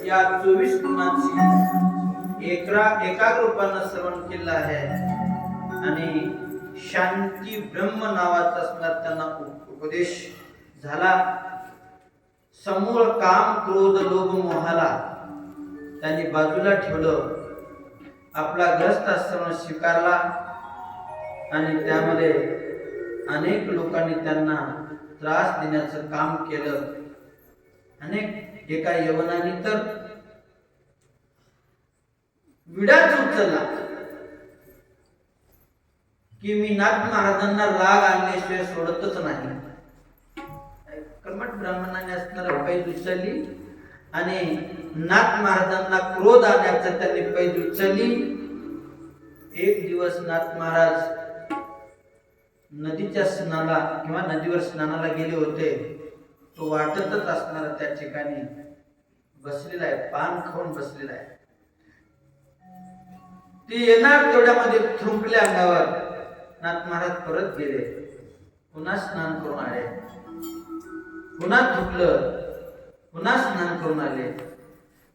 या 24 गुणांची एकाग्र रूपानं श्रवण केलं आहे आणि शांती ब्रह्म नावाचा असणार त्यांना उपदेश झाला. समूळ काम क्रोध लोभ मोहाला त्यांनी बाजूला ठेवलं, आपला ग्रस्त आश्रम स्वीकारला आणि त्यामध्ये अनेक लोकांनी त्यांना त्रास देण्याचं काम केलं. अनेक एका यवनाने तर विडाच उचलला की मी नाथ महाराजांना राग आणल्याशिवाय सोडतच नाही. कर्मठ ब्राह्मणाने असणारा पैज उचलली आणि नाथ महाराजांना क्रोध आल्याचं त्यांनी पैज उचलली. एक दिवस नाथ महाराज नदीच्या स्नानाला किंवा नदीवर स्नानाला गेले होते. तो वाटतच असणारा त्या ठिकाणी बसलेला आहे, पान खाऊन बसलेला आहे. ते येणार तेवढ्यामध्ये थुंकले अंगावर. नाथ महाराज परत गेले, पुन्हा स्नान करून आले, पुन्हा थुकलं, पुन्हा स्नान करून आले.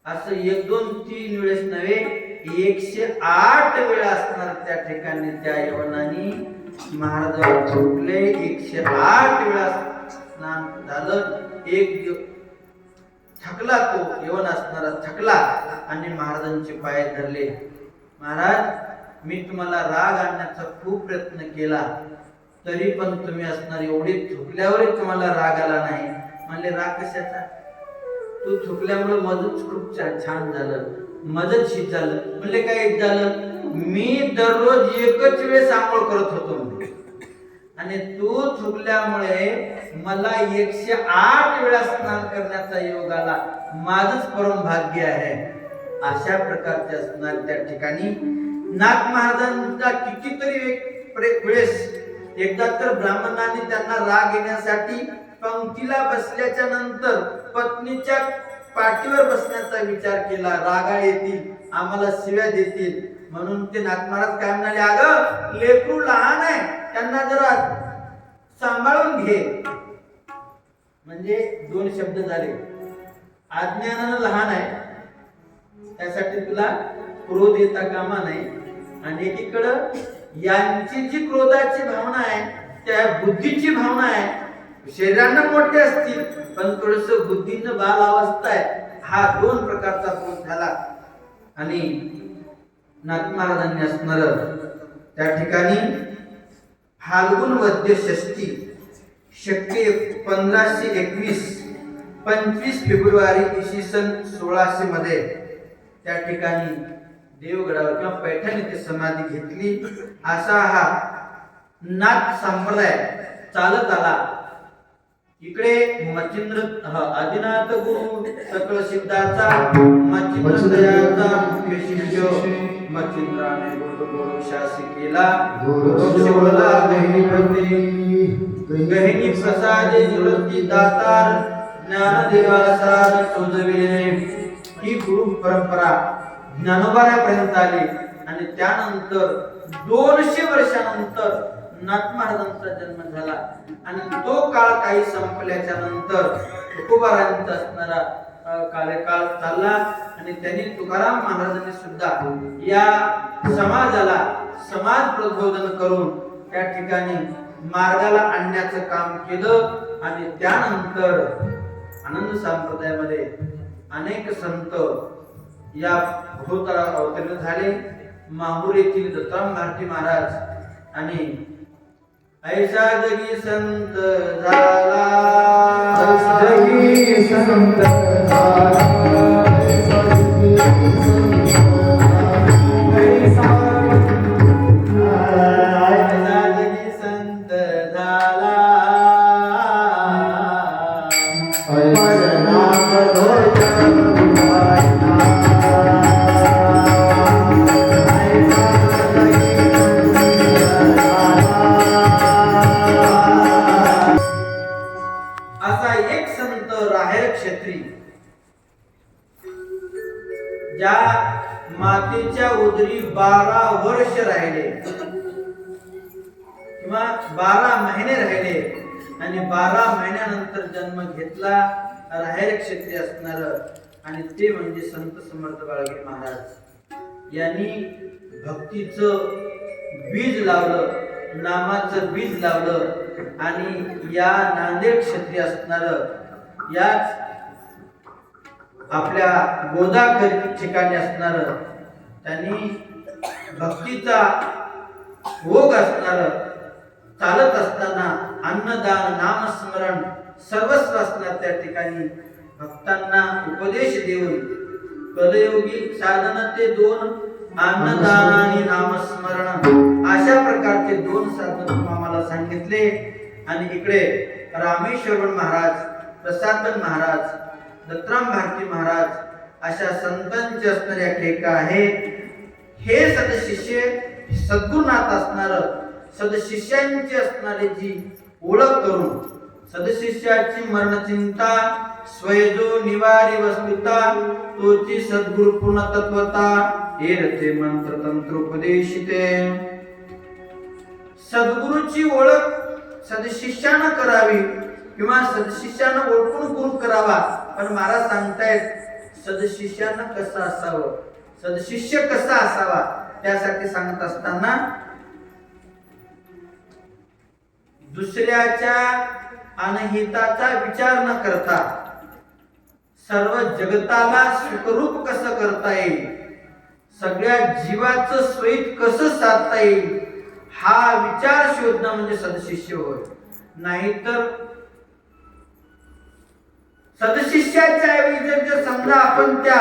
असं 1 2 3 वेळेस नव्हे, 108 वेळा असणार त्या ठिकाणी त्या यवनाने महाराजांवर थुकले. 108 वेळा स्नान झालं. एक थकला, तो यवन असणारा थकला आणि महाराजांचे पाय धरले. महाराज, मी तुम्हाला राग आणण्याचा खूप प्रयत्न केला, तरी पण तुम्ही असणार एवढे थुकल्यावरही तुम्हाला राग आला नाही. म्हणले, राग कशाचा? तू थुकल्यामुळे मजच खूप छान झालं, मजच शीत झालं. म्हणले, काय झालं? मी दररोज एकच वेळेस आंघोळ करत होतो आणि तू थुकल्यामुळे मला 108 वेळा स्नान करण्याचा योग आला. माझंच परम भाग्य आहे. अशा प्रकारचे असणार त्या ठिकाणी नाथ महाराजांचा कितीतरी वेळेस. एकदा तर ब्राह्मणाने त्यांना राग येण्यासाठी पंक्तीला बसल्याच्या नंतर पत्नीच्या पाठीवर बसण्याचा विचार केला. रागाळ येतील, आम्हाला शिव्या देतील, म्हणून ते नाथ महाराज काय म्हणाले, अगं लेकरू लहान आहे, त्यांना जरा सांभाळून घे. म्हणजे 2 शब्द झाले. अज्ञानानं लहान आहे, त्यासाठी तुला क्रोध येता कामा नाही. आणि एकीकडं यांची जी क्रोधाची भावना आहे, त्या बुद्धीची भावना आहे. शरीरानं मोठे असतील पण थोडस बुद्धीनं बाल अवस्था आहे. हा 2 प्रकारचा क्रोध झाला. आणि नाथ महाराजांनी असणार त्या ठिकाणी फाल्गुन वद्य षष्ठी शक्य 1521 25 फेब्रुवारी इसवी सन 1600 मध्ये त्या ठिकाणी देवगडावर किंवा पैठण येथे समाधी घेतली. असा हा नाथ संप्रदाय चालत आला. इकडे मच्छिंद्र आदिनाथ गुरु सकळ सिद्धाचा मच्छिंद्रयाचा मुख्य शिष्य मच्छिंद्राने गुरु शासी केला. गुरुशिवला गहिनी प्रसादे निवृत्ती दातार ज्ञानदेवासार सोजविले. ही गुरु परंपरा ज्ञानोबापर्यंत आली आणि त्यानंतर 200 वर्षानंतर नाथ महाराजांचा जन्म झाला. आणि तो काळ काही संपल्याच्या नंतर तुकोबारायांचा असणारा कार्यकाळ चालला आणि त्यांनी तुकाराम महाराजांनी सुद्धा या समाजाला समाज प्रबोधन करून त्या ठिकाणी मार्गाला आणण्याचं काम केलं. आणि त्यानंतर आनंद संप्रदायामध्ये अनेक संत या भूतळावर अवतरण झाले. माहूर येथील दत्ताराम भारती महाराज आणि ऐसा जगी संत झाला, जगी संत झाला, ज्या मातेच्या उदरी 12 वर्ष राहिले किंवा 12 महिने राहिले आणि 12 महिन्यानंतर जन्म घेतला. राहेर क्षेत्री असणार आणि ते म्हणजे संत समर्थ बाळगे महाराज यांनी भक्तीचं बीज लावलं, नामाचं बीज लावलं आणि या नांदेड क्षेत्री असणारं याच आपल्या गोदाखरी ठिकाणी असणारं त्यांनी भक्तीचा ओघ असणारं चालत असताना अन्नदान नामस्मरण सर्वस्व असणार त्या ठिकाणी भक्तांना उपदेश देऊन कलयोगी साधन ते दोन अन्नदान आणि नामस्मरण अशा प्रकारचे दोन साधन आम्हाला सांगितले. आणि इकडे रामेश्वरन महाराज, प्रसादन महाराज, दत्तराम भारती महाराज अशा संतांचे असणाऱ्या ठेका आहेत. हे सदशिष्य सद्गुरुनाथ असणार सदशिष्यांची असणारी जी ओळख करून सदशिष्याची मरणचिंता स्वयजो निवारी वस्तुता तोची सद्गुरु पूर्ण तत्वता एरते मंत्र तंत्रोपदेशिते. सद्गुरूची ओळख सदशिष्यानं करावी किंवा सदशिष्यानं ओळखून गुरु करावा. पण महाराज सांगतायत सदशिष्यानं कसं असावं, सदशिष्य कसा असावा त्यासाठी सांगत असताना दुसऱ्याच्या अनहिताचा विचार न करता सर्व जगताला सुखरूप कसं करता येईल, सगळ्या जीवाचं स्वहित कसं साधता येईल हा विचार शोधणं म्हणजे सदशिष्य होय. नाहीतर सदशिष्याच्या ऐवजी जर समजा आपण त्या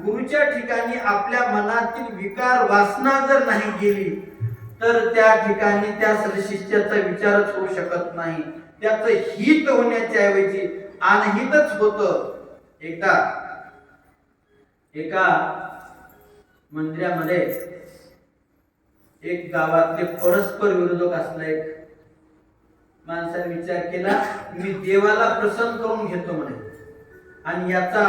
गुरुच्या ठिकाणी आपल्या मनातील विकार वासना जर नाही गेली तर त्या ठिकाणी त्या सदशिष्याचा विचारच होऊ शकत नाही. त्याचं हित होण्याच्या ऐवजी अनहितच होतं. एकदा एका मंदिरामध्ये एक गावातले परस्पर विरोधक असला एक माणसाने विचार केला मी देवाला प्रसन्न करून घेतो म्हणे आणि याचा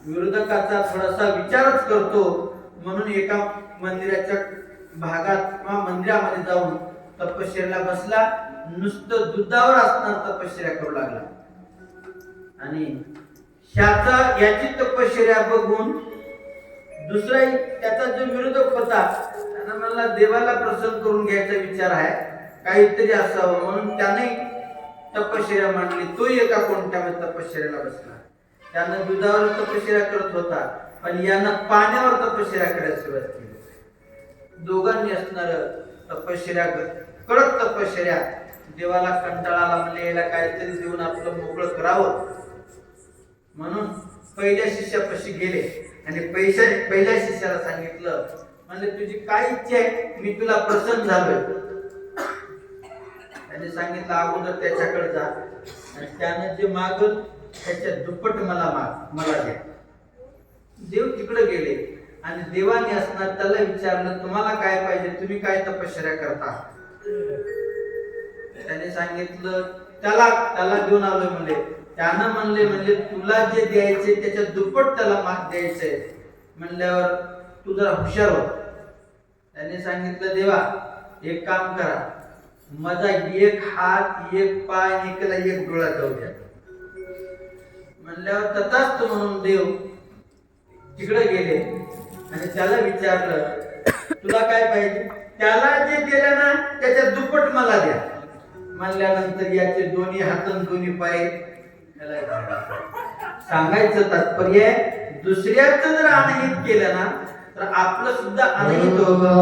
विरोधकाचा थोडासा विचारच करतो म्हणून एका मंदिराच्या भागात किंवा मंदिरामध्ये जाऊन तपश्चर्याला बसला. नुसतं दुधावर असणार तपश्चर्या करू लागला आणि याची तपश्चर्या बघून दुसरा त्याचा जो विरोधक होता त्यानं मला देवाला प्रसन्न करून घ्यायचा विचार आहे काहीतरी असावं म्हणून त्याने तपश्चर्या मांडली. तो एका कोणत्या तपश्चर्याला बसला. त्यानं दुधावर तपश्चर्या करत होता पण यानं पाण्यावर तपश्चर्या करायला सुरुवात केली. दोघांनी असणार तपश्चर्या कडक तपश्चर्या देवाला कंटाळाला म्हणजे याला काहीतरी देऊन आपलं मोकळं करावं म्हणून पहिल्या शिष्यापाशी गेले आणि पहिल्या शिष्याला सांगितलं म्हणजे तुझी काय इच्छा आहे मी तुला प्रसन्न झालोय. त्याने सांगितलं अगोदर त्याच्याकडे जा आणि त्यानं जे मागल त्याच्या दुप्पट मला द्या. देव तिकडे गेले आणि देवाने असणार त्याला विचारलं तुम्हाला काय पाहिजे, तुम्ही काय तपश्चर्या करता. त्याने सांगितलं त्याला घेऊन आलोय म्हणले. त्यानं म्हणले म्हणजे तुला जे द्यायचे त्याच्या दुप्पट त्याला माग द्यायचंय म्हणल्यावर तू जरा हुशार हो. त्याने सांगितलं देवा एक काम करा माझा एक हात एक पाय एकाला एक डोळा जाऊ द्या म्हणल्यावर तथाच म्हणून देव तिकडे गेले आणि त्याला विचारलं तुला काय पाहिजे. त्याला जे दिलं ना त्याच्या दुप्पट मला द्या म्हणल्यानंतर याचे दोन्ही हात दोन्ही पाय सांगायचं तात्पर्य दुसऱ्याचं जर अनहित केलं ना तर आपलं सुद्धा अनहित होतं.